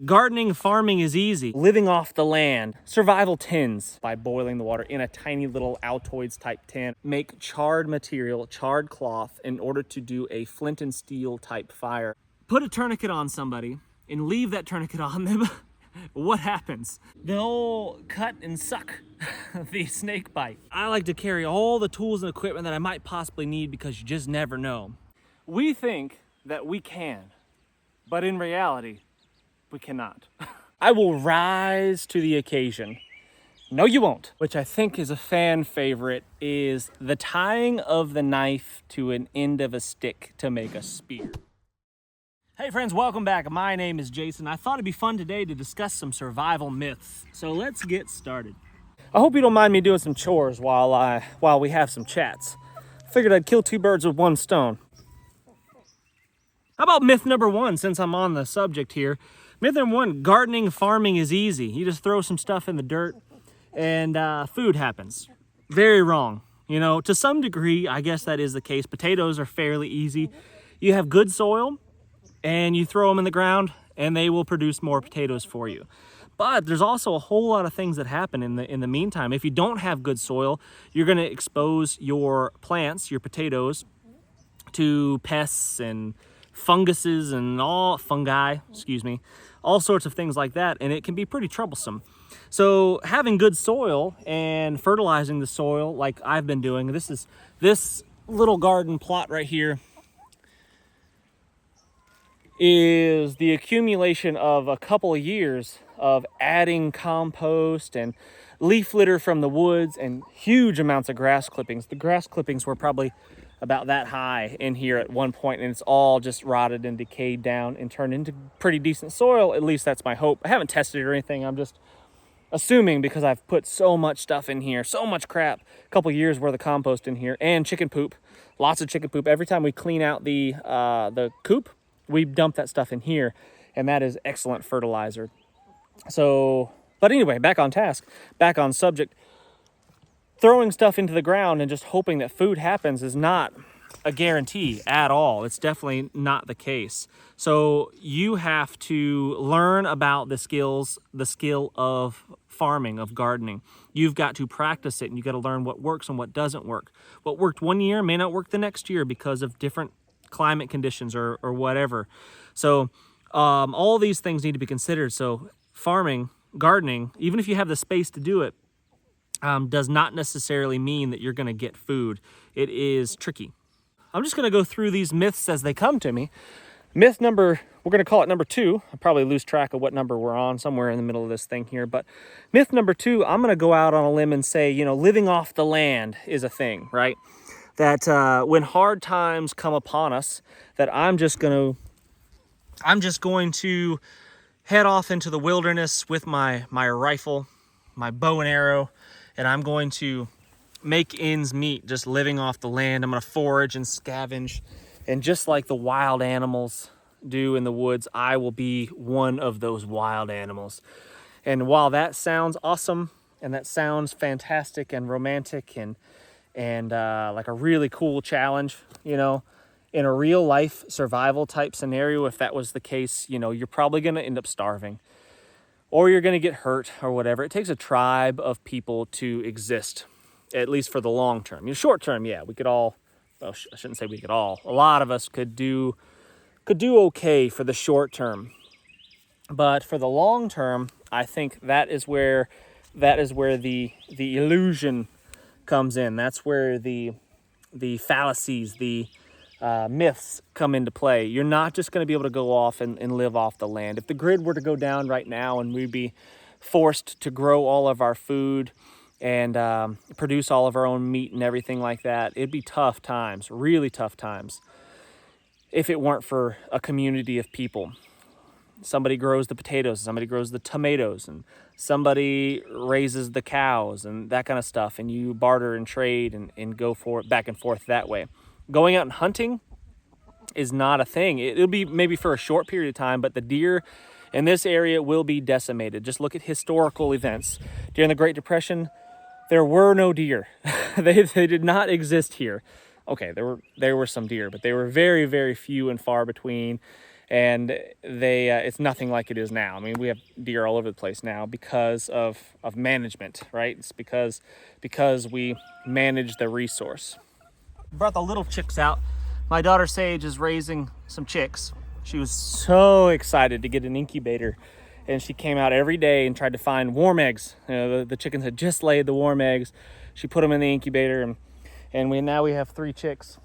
Gardening, farming is easy. Living off the land. Survival tins by boiling the water in a tiny little Altoids type tin. Make charred material, charred cloth in order to do a flint and steel type fire. Put a tourniquet on somebody and leave that tourniquet on them. What happens? They'll cut and suck the snake bite. I like to carry all the tools and equipment that I might possibly need because you just never know. We think that we can, but in reality, we cannot. I will rise to the occasion. No, you won't. Which I think is a fan favorite, is the tying of the knife to an end of a stick to make a spear. Hey friends, welcome back. My name is Jason. I thought it'd be fun today to discuss some survival myths. So let's get started. I hope you don't mind me doing some chores while we have some chats. Figured I'd kill two birds with one stone. How about myth number one, since I'm on the subject here? Myth number one, gardening, farming is easy. You just throw some stuff in the dirt and food happens. Very wrong. You know, to some degree, I guess that is the case. Potatoes are fairly easy. You have good soil and you throw them in the ground and they will produce more potatoes for you. But there's also a whole lot of things that happen in the meantime. If you don't have good soil, you're gonna expose your plants, your potatoes, to pests and funguses and all sorts of things like that, and it can be pretty troublesome. So having good soil and fertilizing the soil like I've been doing, this little garden plot right here is the accumulation of a couple of years of adding compost and leaf litter from the woods and huge amounts of grass clippings. The grass clippings were probably about that high in here at one point, and it's all just rotted and decayed down and turned into pretty decent soil. At least that's my hope. I haven't tested it or anything. I'm just assuming because I've put so much stuff in here, so much crap, a couple years worth of compost in here, and chicken poop, lots of chicken poop. Every time we clean out the coop, we dump that stuff in here, and that is excellent fertilizer. So, but anyway, back on task, back on subject. Throwing stuff into the ground and just hoping that food happens is not a guarantee at all. It's definitely not the case. So you have to learn about the skill of farming, of gardening. You've got to practice it, and you got to learn what works and what doesn't work. What worked one year may not work the next year because of different climate conditions or whatever. So all these things need to be considered. So farming, gardening, even if you have the space to do it, does not necessarily mean that you're going to get food. It is tricky. I'm just going to go through these myths as they come to me. We're going to call it number two. I'll probably lose track of what number we're on, somewhere in the middle of this thing here. But myth number two, I'm going to go out on a limb and say, living off the land is a thing, right? That when hard times come upon us, that I'm just going to head off into the wilderness with my rifle, my bow and arrow, and I'm going to make ends meet just living off the land. I'm going to forage and scavenge. And just like the wild animals do in the woods, I will be one of those wild animals. And while that sounds awesome and that sounds fantastic and romantic and like a really cool challenge, in a real life survival type scenario, if that was the case, you're probably going to end up starving. Or you're going to get hurt or whatever. It takes a tribe of people to exist, at least for the long term. Short term, yeah, we could all, well, I shouldn't say we could all. A lot of us could do okay for the short term. But for the long term, I think that is where the illusion comes in. That's where the fallacies, the myths come into play. You're not just going to be able to go off and live off the land. If the grid were to go down right now and we'd be forced to grow all of our food and produce all of our own meat and everything like that, it'd be tough times, really tough times, if it weren't for a community of people. Somebody grows the potatoes, somebody grows the tomatoes, and somebody raises the cows and that kind of stuff, and you barter and trade and go for it back and forth that way. Going out and hunting is not a thing. It'll be maybe for a short period of time, but the deer in this area will be decimated. Just look at historical events. During the Great Depression, there were no deer. They did not exist here. Okay, there were some deer, but they were very, very few and far between. And it's nothing like it is now. I mean, we have deer all over the place now because of management, right? It's because we manage the resource. Brought the little chicks out. My daughter Sage is raising some chicks. She was so excited to get an incubator, and she came out every day and tried to find warm eggs. You know, the chickens had just laid the warm eggs. She put them in the incubator, and now we have 3 chicks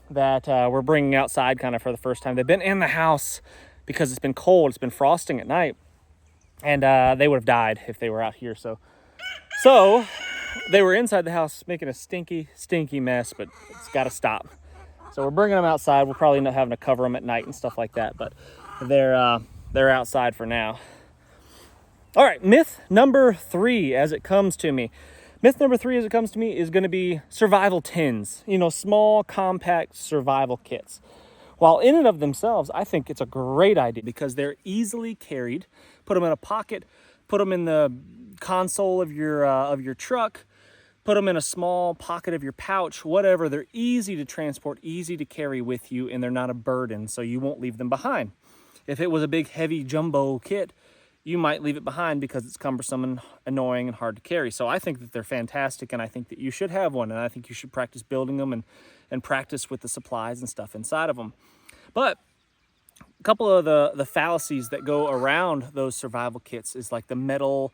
that we're bringing outside kind of for the first time. They've been in the house because it's been cold. It's been frosting at night, and they would have died if they were out here. So they were inside the house making a stinky mess, but it's got to stop. So we're bringing them outside. We'll probably end up having to cover them at night and stuff like that, but they're outside for now. All right, myth number 3 as it comes to me. Myth number 3 as it comes to me is going to be survival tins, small, compact survival kits. While in and of themselves, I think it's a great idea because they're easily carried. Put them in a pocket, put them in the console of your truck, put them in a small pocket of your pouch, whatever. They're easy to transport, easy to carry with you, and they're not a burden, so you won't leave them behind. If it was a big, heavy jumbo kit, you might leave it behind because it's cumbersome and annoying and hard to carry. So I think that they're fantastic, and I think that you should have one, and I think you should practice building them and practice with the supplies and stuff inside of them. But a couple of the fallacies that go around those survival kits is like the metal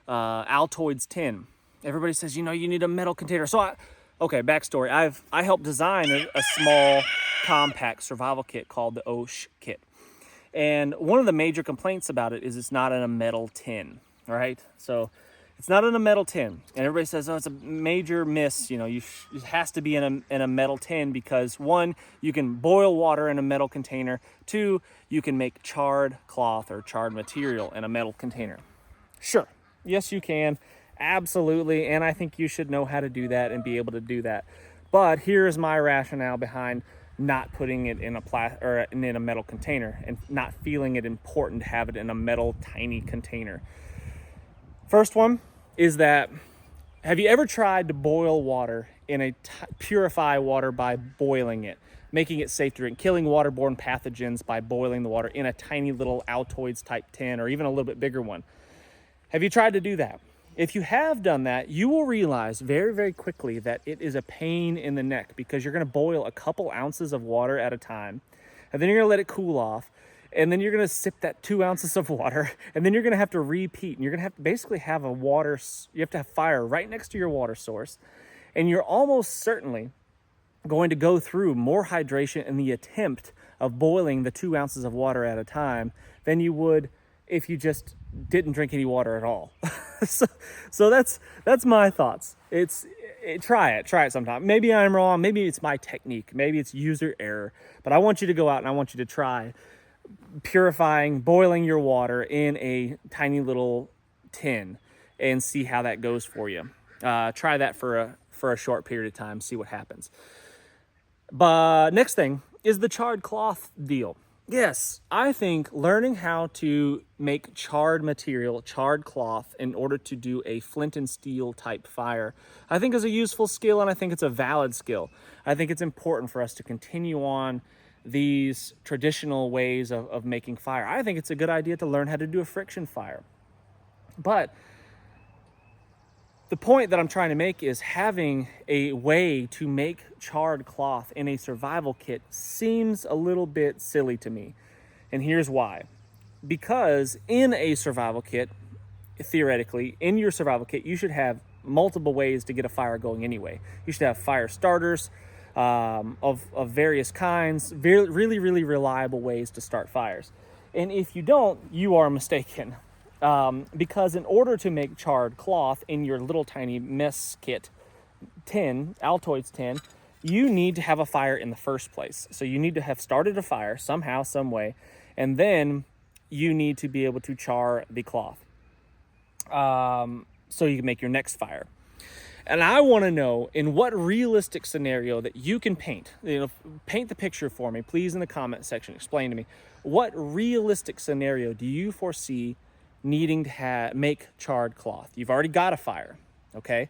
Altoids tin. Everybody says, you need a metal container. So backstory. I helped design a small compact survival kit called the OSH kit. And one of the major complaints about it is it's not in a metal tin, all right? So it's not in a metal tin. And everybody says, oh, it's a major miss. It has to be in a metal tin because 1, you can boil water in a metal container. 2, you can make charred cloth or charred material in a metal container. Sure, yes, you can. Absolutely. And I think you should know how to do that and be able to do that. But here's my rationale behind not putting it in a metal container and not feeling it important to have it in a metal tiny container. First one is that, have you ever tried to boil water purify water by boiling it, making it safe to drink, killing waterborne pathogens by boiling the water in a tiny little Altoids type tin or even a little bit bigger one? Have you tried to do that? If you have done that, you will realize very, very quickly that it is a pain in the neck because you're going to boil a couple ounces of water at a time, and then you're going to let it cool off, and then you're going to sip that 2 ounces of water, and then you're going to have to repeat, and you're going to have to basically have you have to have fire right next to your water source, and you're almost certainly going to go through more hydration in the attempt of boiling the 2 ounces of water at a time than you would if you just didn't drink any water at all. so that's my thoughts. Try it sometime. Maybe I'm wrong. Maybe it's my technique. Maybe it's user error. But I want you to go out and I want you to try boiling your water in a tiny little tin and see how that goes for you. Try that for a short period of time. See what happens. But next thing is the charred cloth deal. Yes, I think learning how to make charred material, charred cloth, in order to do a flint and steel type fire, I think is a useful skill, and I think it's a valid skill. I think it's important for us to continue on these traditional ways of making fire. I think it's a good idea to learn how to do a friction fire. But the point that I'm trying to make is having a way to make charred cloth in a survival kit seems a little bit silly to me. And here's why. Because in a survival kit, theoretically, in your survival kit, you should have multiple ways to get a fire going anyway. You should have fire starters of various kinds, really, really reliable ways to start fires. And if you don't, you are mistaken. Because in order to make charred cloth in your little tiny mess kit tin, Altoids tin, you need to have a fire in the first place. So you need to have started a fire somehow, some way, and then you need to be able to char the cloth so you can make your next fire. And I want to know in what realistic scenario that you can paint the picture for me, please, in the comment section. Explain to me, what realistic scenario do you foresee needing to make charred cloth? You've already got a fire, okay?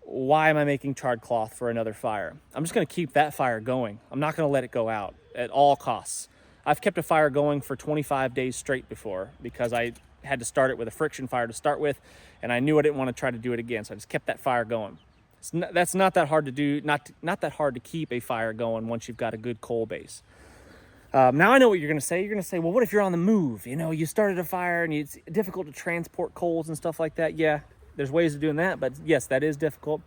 Why am I making charred cloth for another fire? I'm just going to keep that fire going. I'm not going to let it go out at all costs. I've kept a fire going for 25 days straight before, because I had to start it with a friction fire to start with, and I knew I didn't want to try to do it again, so I just kept that fire going. That's not that hard to do, not that hard to keep a fire going once you've got a good coal base. Now I know what you're going to say. You're going to say, well, what if you're on the move? You know, you started a fire and it's difficult to transport coals and stuff like that. Yeah, there's ways of doing that, but yes, that is difficult.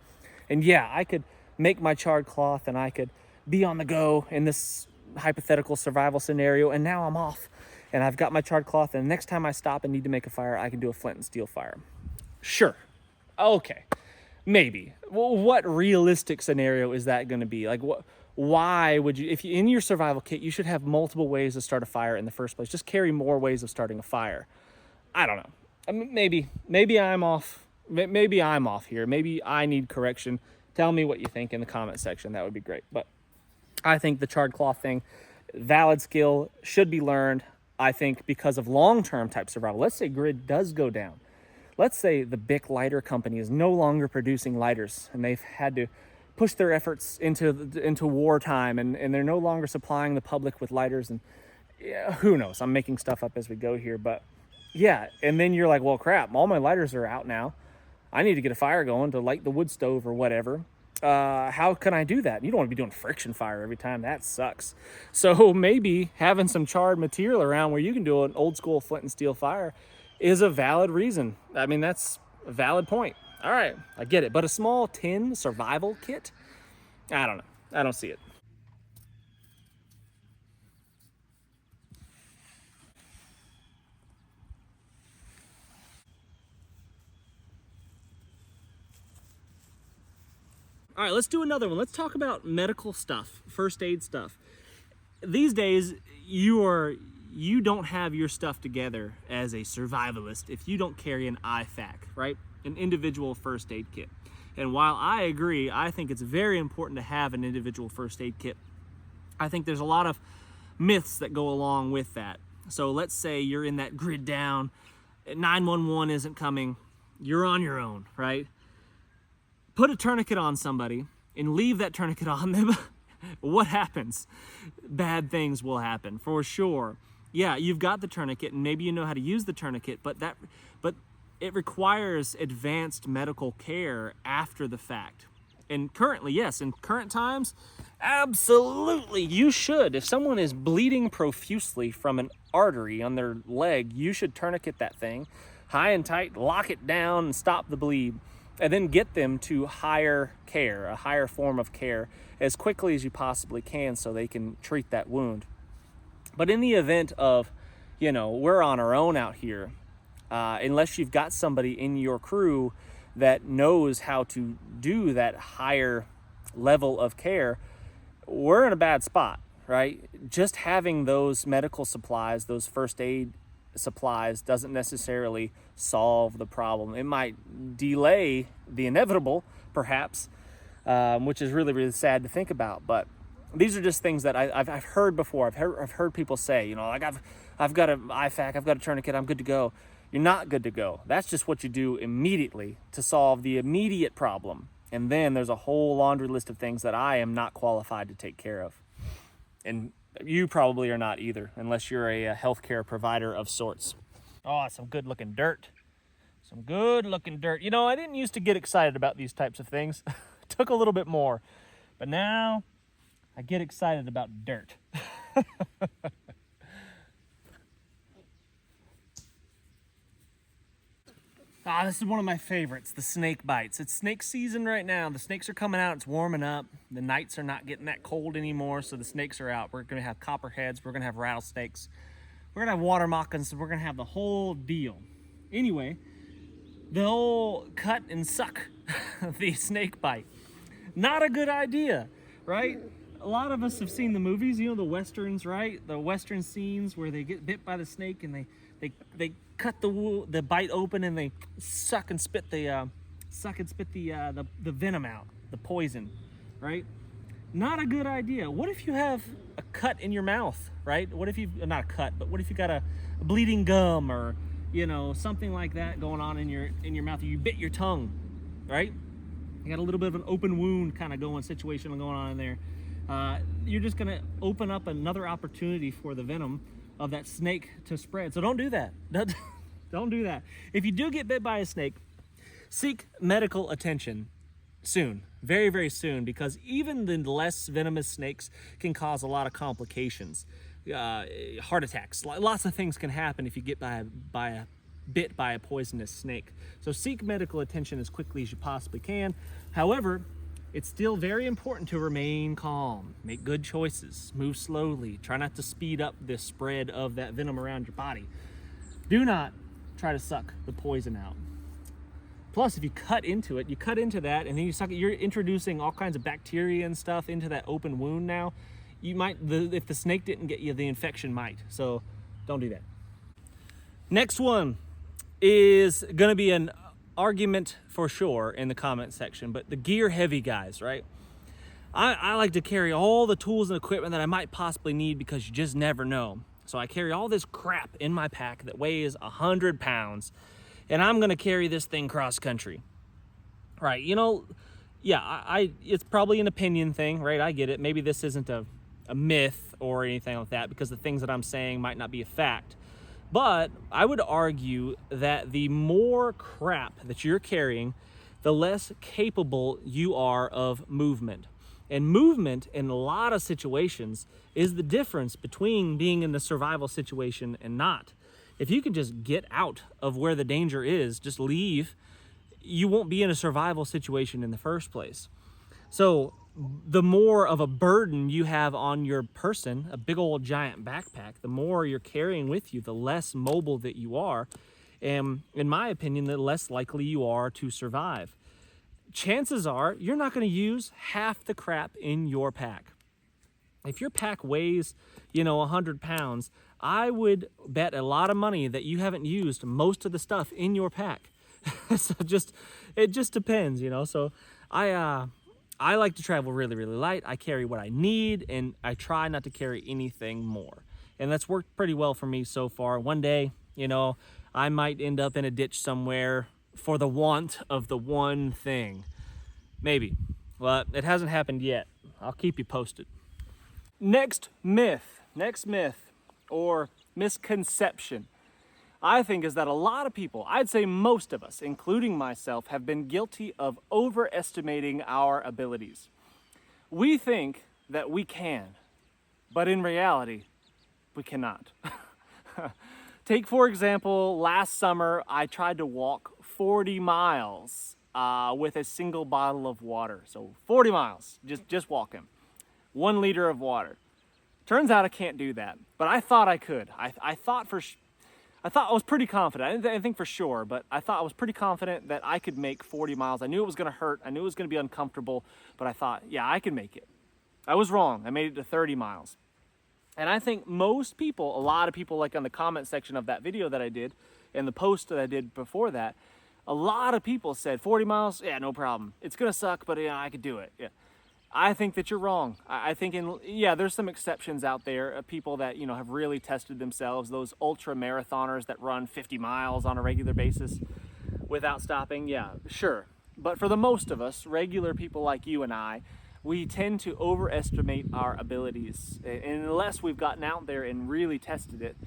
And yeah, I could make my charred cloth and I could be on the go in this hypothetical survival scenario, and now I'm off and I've got my charred cloth, and the next time I stop and need to make a fire, I can do a flint and steel fire. Sure. Okay. Maybe. Well, what realistic scenario is that going to be? Like, why would you, if you, in your survival kit, you should have multiple ways to start a fire in the first place. Just carry more ways of starting a fire. I don't know. I mean, maybe I'm off. Maybe I'm off here. Maybe I need correction. Tell me what you think in the comment section. That would be great. But I think the charred cloth thing, valid skill, should be learned. I think because of long-term type survival. Let's say grid does go down. Let's say the Bic lighter company is no longer producing lighters, and they've had to push their efforts into wartime, and they're no longer supplying the public with lighters, and yeah, who knows? I'm making stuff up as we go here, but yeah. And then you're like, well, crap, all my lighters are out now. I need to get a fire going to light the wood stove or whatever. How can I do that? You don't want to be doing friction fire every time. That sucks. So maybe having some charred material around where you can do an old school flint and steel fire is a valid reason. I mean, that's a valid point. All right, I get it. But a small tin survival kit? I don't know. I don't see it. All right, let's do another one. Let's talk about medical stuff, first aid stuff. These days, you don't have your stuff together as a survivalist if you don't carry an IFAK, right? An individual first aid kit. And while I agree, I think it's very important to have an individual first aid kit. I think there's a lot of myths that go along with that. So let's say you're in that grid down, 911 isn't coming, you're on your own, right? Put a tourniquet on somebody and leave that tourniquet on them. What happens? Bad things will happen, for sure. Yeah, you've got the tourniquet and maybe you know how to use the tourniquet, but it requires advanced medical care after the fact. And currently, yes, in current times, absolutely, you should. If someone is bleeding profusely from an artery on their leg, you should tourniquet that thing high and tight, lock it down and stop the bleed, and then get them to higher care, a higher form of care, as quickly as you possibly can so they can treat that wound. But in the event of, we're on our own out here, unless you've got somebody in your crew that knows how to do that higher level of care, we're in a bad spot, right? Just having those medical supplies, those first aid supplies, doesn't necessarily solve the problem. It might delay the inevitable, perhaps, which is really, really sad to think about. But these are just things that I've heard before. I've heard people say, like I've got an IFAK, I've got a tourniquet, I'm good to go. You're not good to go. That's just what you do immediately to solve the immediate problem. And then there's a whole laundry list of things that I am not qualified to take care of. And you probably are not either, unless you're a healthcare provider of sorts. Oh, some good looking dirt. Some good looking dirt. I didn't used to get excited about these types of things. It took a little bit more. But now I get excited about dirt. This is one of my favorites, the snake bites. It's snake season right now. The snakes are coming out. It's warming up. The nights are not getting that cold anymore, so the snakes are out. We're going to have copperheads. We're going to have rattlesnakes. We're going to have water moccasins. We're going to have the whole deal. Anyway, the whole cut and suck the snake bite. Not a good idea, right? A lot of us have seen the movies, the westerns, right? The western scenes where they get bit by the snake and they cut the bite open and they suck and spit the venom out, the poison, right? Not a good idea. What if you have a cut in your mouth, right? What if not a cut, but what if you got a bleeding gum or something like that going on in your mouth? You bit your tongue, right? You got a little bit of an open wound kind of situation going on in there. you're just going to open up another opportunity for the venom of that snake to spread. So don't do that. Don't do that. If you do get bit by a snake, seek medical attention soon, very, very soon, because even the less venomous snakes can cause a lot of complications. Heart attacks, lots of things can happen if you get bit by a poisonous snake. So seek medical attention as quickly as you possibly can. However, it's still very important to remain calm, make good choices, move slowly, try not to speed up the spread of that venom around your body. Do not try to suck the poison out. Plus, if you cut into it, you cut into that and then you suck it, you're introducing all kinds of bacteria and stuff into that open wound now. You might, if the snake didn't get you, the infection might. So don't do that. Next one is gonna be an argument for sure in the comment section, but the gear heavy guys, right? I like to carry all the tools and equipment that I might possibly need because you just never know. So I carry all this crap in my pack that weighs 100 pounds, and I'm gonna carry this thing cross country. Right, you know, yeah, it's probably an opinion thing, right? I get it. Maybe this isn't a myth or anything like that because the things that I'm saying might not be a fact. But I would argue that the more crap that you're carrying, the less capable you are of movement. And movement in a lot of situations is the difference between being in the survival situation and not. If you can just get out of where the danger is, just leave, you won't be in a survival situation in the first place. So the more of a burden you have on your person, a big old giant backpack, the more you're carrying with you, the less mobile that you are. And in my opinion, the less likely you are to survive. Chances are you're not going to use half the crap in your pack. If your pack weighs, 100 pounds, I would bet a lot of money that you haven't used most of the stuff in your pack. So it just depends, So I like to travel really, really light. I carry what I need, and I try not to carry anything more. And that's worked pretty well for me so far. One day, I might end up in a ditch somewhere for the want of the one thing. Maybe. Well, it hasn't happened yet. I'll keep you posted. Next myth or misconception, I think, is that a lot of people, I'd say most of us, including myself, have been guilty of overestimating our abilities. We think that we can, but in reality, we cannot. Take, for example, last summer, I tried to walk 40 miles with a single bottle of water. So 40 miles, just walking. 1 liter of water. Turns out I can't do that, but I thought I could. I thought I was pretty confident. I didn't think for sure, but I thought I was pretty confident that I could make 40 miles. I knew it was gonna hurt. I knew it was gonna be uncomfortable, but I thought, yeah, I can make it. I was wrong. I made it to 30 miles. And I think most people, a lot of people, like on the comment section of that video that I did and the post that I did before that, a lot of people said 40 miles, yeah, no problem. It's gonna suck, but yeah, I could do it. Yeah. I think that you're wrong. I think there's some exceptions out there of people that, have really tested themselves, those ultra marathoners that run 50 miles on a regular basis without stopping. Yeah, sure. But for the most of us, regular people like you and I, we tend to overestimate our abilities. And unless we've gotten out there and really tested it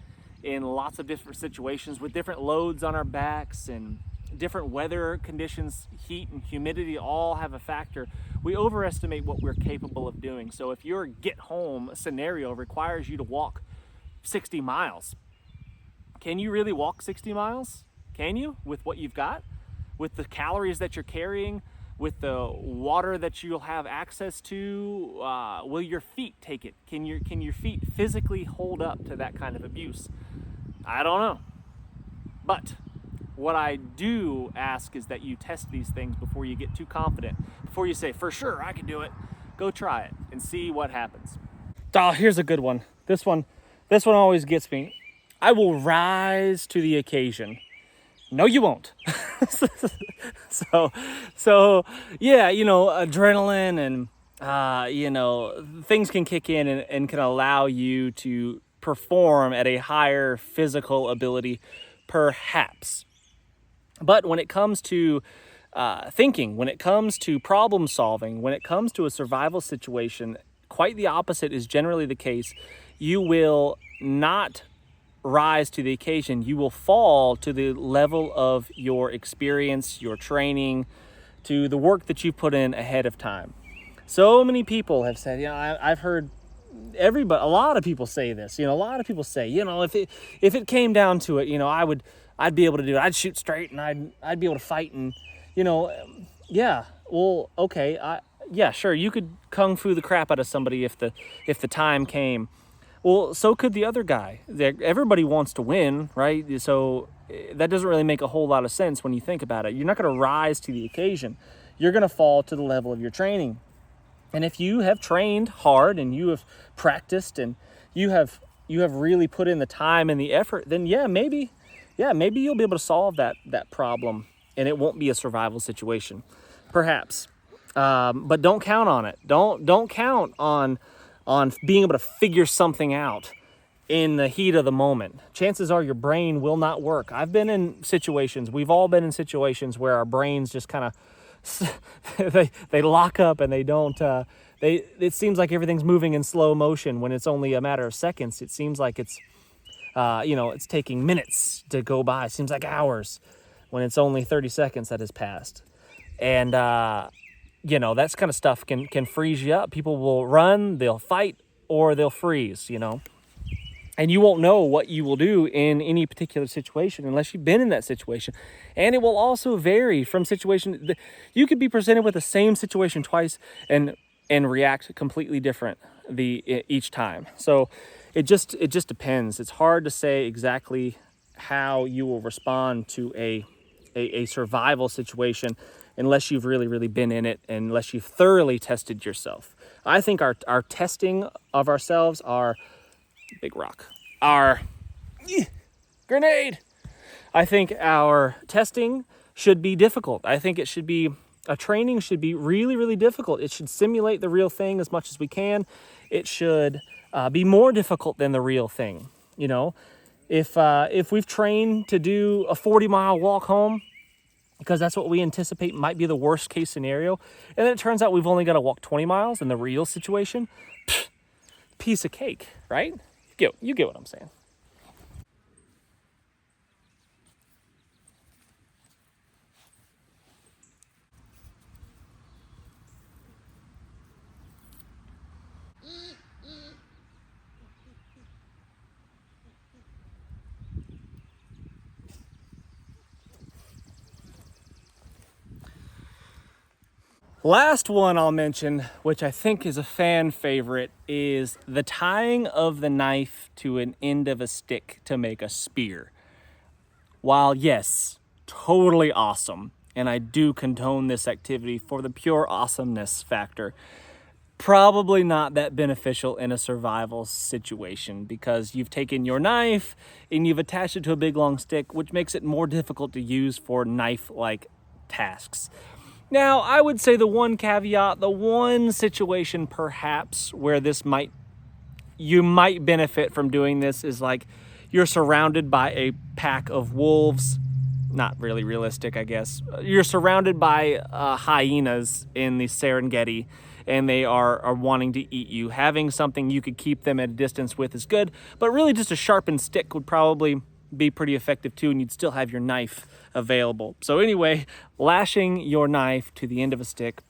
in lots of different situations with different loads on our backs and different weather conditions, heat and humidity all have a factor. We overestimate what we're capable of doing. So if your get home scenario requires you to walk 60 miles, can you really walk 60 miles? Can you, with what you've got? With the calories that you're carrying, with the water that you'll have access to? Will your feet take it? Can your feet physically hold up to that kind of abuse? I don't know. But what I do ask is that you test these things before you get too confident. Before you say, for sure, I can do it. Go try it and see what happens. Oh, here's a good one. This one always gets me. I will rise to the occasion. No, you won't. So yeah, adrenaline and, things can kick in and can allow you to perform at a higher physical ability, perhaps. But when it comes to thinking, when it comes to problem solving, when it comes to a survival situation, quite the opposite is generally the case. You will not rise to the occasion. You will fall to the level of your experience, your training, to the work that you put in ahead of time. So many people have said, I've heard a lot of people say this, a lot of people say, if it came down to it, I'd be able to do it. I'd shoot straight and I'd be able to fight. And, yeah, well, okay. Yeah, sure. You could kung fu the crap out of somebody if the time came. Well, so could the other guy. Everybody wants to win, right? So that doesn't really make a whole lot of sense when you think about it. You're not going to rise to the occasion. You're going to fall to the level of your training. And if you have trained hard and you have practiced and you have really put in the time and the effort, then maybe you'll be able to solve that problem and it won't be a survival situation, perhaps. But don't count on it. Don't count on being able to figure something out in the heat of the moment. Chances are your brain will not work. I've been in situations, we've all been in situations where our brains just kind of they lock up and they don't it seems like everything's moving in slow motion when it's only a matter of seconds. It seems like it's it's taking minutes to go by. It seems like hours when it's only 30 seconds that has passed. And that kind of stuff can freeze you up. People will run, they'll fight, or they'll freeze, And you won't know what you will do in any particular situation unless you've been in that situation. And it will also vary from situation. You could be presented with the same situation twice and react completely different each time. So it just depends. It's hard to say exactly how you will respond to a survival situation unless you've really, really been in it, and unless you've thoroughly tested yourself. I think our testing of ourselves are big rock. Our grenade. I think our testing should be difficult. I think training should be really, really difficult. It should simulate the real thing as much as we can. It should be more difficult than the real thing. If we've trained to do a 40-mile walk home, because that's what we anticipate might be the worst case scenario, and then it turns out we've only got to walk 20 miles in the real situation, piece of cake, right? You get what I'm saying. Last one I'll mention, which I think is a fan favorite, is the tying of the knife to an end of a stick to make a spear. While yes, totally awesome, and I do condone this activity for the pure awesomeness factor, probably not that beneficial in a survival situation, because you've taken your knife and you've attached it to a big long stick, which makes it more difficult to use for knife-like tasks. Now, I would say the one caveat, the one situation perhaps where you might benefit from doing this is like you're surrounded by a pack of wolves. Not really realistic, I guess. You're surrounded by hyenas in the Serengeti, and they are wanting to eat you. Having something you could keep them at a distance with is good, but really just a sharpened stick would probably be pretty effective too, and you'd still have your knife available. So anyway, lashing your knife to the end of a stick,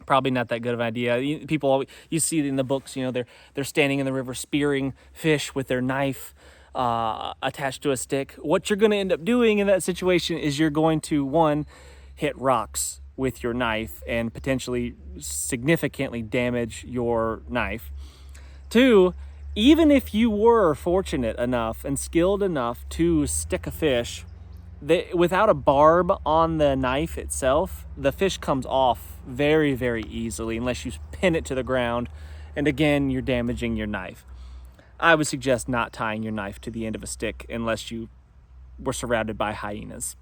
probably not that good of an idea. People, you see it in the books, they're standing in the river spearing fish with their knife attached to a stick. What you're going to end up doing in that situation is you're going to, one, hit rocks with your knife and potentially significantly damage your knife. Two, even if you were fortunate enough and skilled enough to stick a fish, without a barb on the knife itself, the fish comes off very, very easily unless you pin it to the ground. And again, you're damaging your knife. I would suggest not tying your knife to the end of a stick unless you were surrounded by hyenas.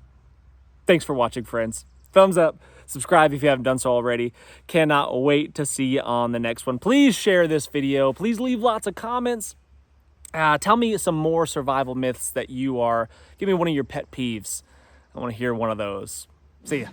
Thanks for watching, friends. Thumbs up, subscribe if you haven't done so already. Cannot wait to see you on the next one. Please share this video. Please leave lots of comments. Tell me some more survival myths that give me one of your pet peeves. I want to hear one of those. See ya.